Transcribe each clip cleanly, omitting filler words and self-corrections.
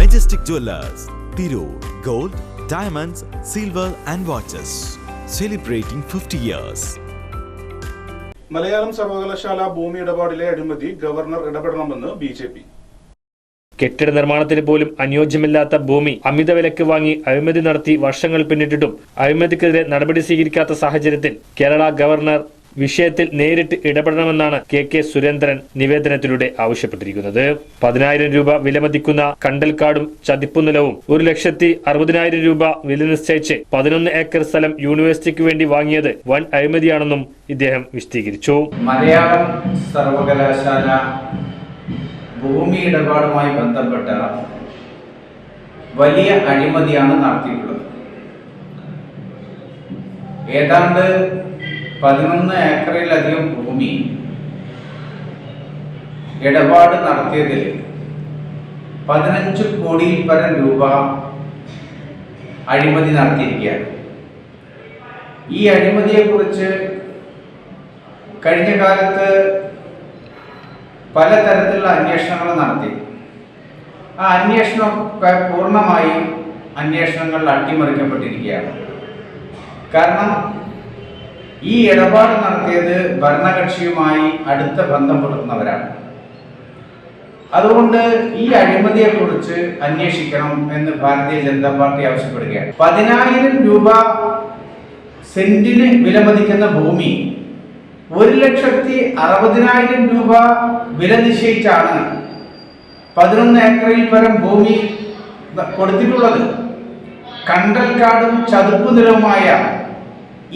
Majestic Jewelers, Tirur, Gold, Diamonds, Silver and Watches. Celebrating 50 years. Malayalam സർവകലാശാല ഭൂമി ഇടപാടിലെ അഴിമതി governor ഇടപെടണമെന്ന് BJP. കെട്ടിട നിർമ്മാണത്തിന് പോലും അനുയോജ്യമല്ലാത്ത ഭൂമി അമിത വിലക്ക് വാങ്ങി അഴിമതി നടത്തി വർഷങ്ങൾ പിന്നിട്ടിട്ടും അഴിമതിക്കെതിരെ നടപടി സ്വീകരിക്കാത്ത സാഹചര്യത്തിൽ കേരള ഗവർണർ വിഷയത്തിൽ നേരിട്ട് ഇടപെടണമെന്നാണ് KK സുരേന്ദ്രൻ നിവേദനത്തിലൂടെ ആവശ്യപ്പെട്ടിരിക്കുന്നത്. 10,000 രൂപ വിലമതിക്കുന്ന കണ്ടൽക്കാടും ചതിപ്പുനിലവും 1,60,000 രൂപ വില നിശ്ചയിച്ച് 11 ഏക്കർ സ്ഥലം യൂണിവേഴ്സിറ്റിക്ക് വേണ്ടി വാങ്ങിയത് വൻ അഴിമതിയാണെന്നും ഇദ്ദേഹം വിശദീകരിച്ചു. മലയാളം സർവകലാശാല ഭൂമി ഇടപാടുമായി ബന്ധപ്പെട്ട വലിയ അഴിമതിയാണ് നടത്തിയിട്ടുള്ളത്. ഏതാണ്ട് 11 ഏക്കറിലധികം ഭൂമി ഇടപാട് നടത്തിയതിൽ 15 കോടിയിൽ പരം രൂപ അഴിമതി നടത്തിയിരിക്കുകയാണ്. ഈ അഴിമതിയെക്കുറിച്ച് കഴിഞ്ഞ കാലത്ത് പലതരത്തിലുള്ള അന്വേഷണങ്ങൾ നടത്തി. ആ അന്വേഷണം പൂർണ്ണമായും അന്വേഷണങ്ങൾ അട്ടിമറിക്കപ്പെട്ടിരിക്കുകയാണ്. കാരണം ഈ ഇടപാട് നടത്തിയത് ഭരണകക്ഷിയുമായി അടുത്ത ബന്ധം പുലർത്തുന്നവരാണ്. അതുകൊണ്ട് ഈ അഴിമതിയെക്കുറിച്ച് അന്വേഷിക്കണം എന്ന് ഭാരതീയ ജനതാ പാർട്ടി ആവശ്യപ്പെടുകയാണ്. 10,000 രൂപ സെന്റിന് വിലമതിക്കുന്ന ഭൂമി 1,60,000 രൂപ വില നിശ്ചയിച്ചാണ് 11 ഏക്കറിൽ പരം ഭൂമി കൊടുത്തിട്ടുള്ളത്. കണ്ടൽക്കാടും ചതുപ്പ് നിലവുമായ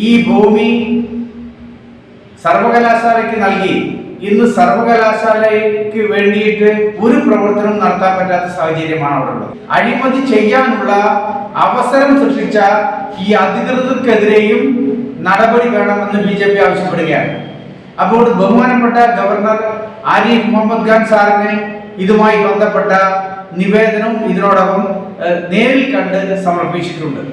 ഈ ഭൂമി സർവകലാശാലയ്ക്ക് നൽകി ഇന്ന് സർവകലാശാലയ്ക്ക് വേണ്ടിയിട്ട് ഒരു പ്രവർത്തനം നടത്താൻ പറ്റാത്ത സാഹചര്യമാണ് അവിടെ ഉള്ളത്. അഴിമതി ചെയ്യാനുള്ള അവസരം സൃഷ്ടിച്ച ഈ അധികൃതർക്കെതിരെയും നടപടി വേണമെന്ന് BJP ആവശ്യപ്പെടുകയാണ്. അപ്പോൾ ബഹുമാനപ്പെട്ട ഗവർണർ ആരിഫ് മുഹമ്മദ് ഖാൻ സാറിന് ഇതുമായി ബന്ധപ്പെട്ട നിവേദനം ഇതിനോടകം നേരിൽ കണ്ട് സമർപ്പിച്ചിട്ടുണ്ട്.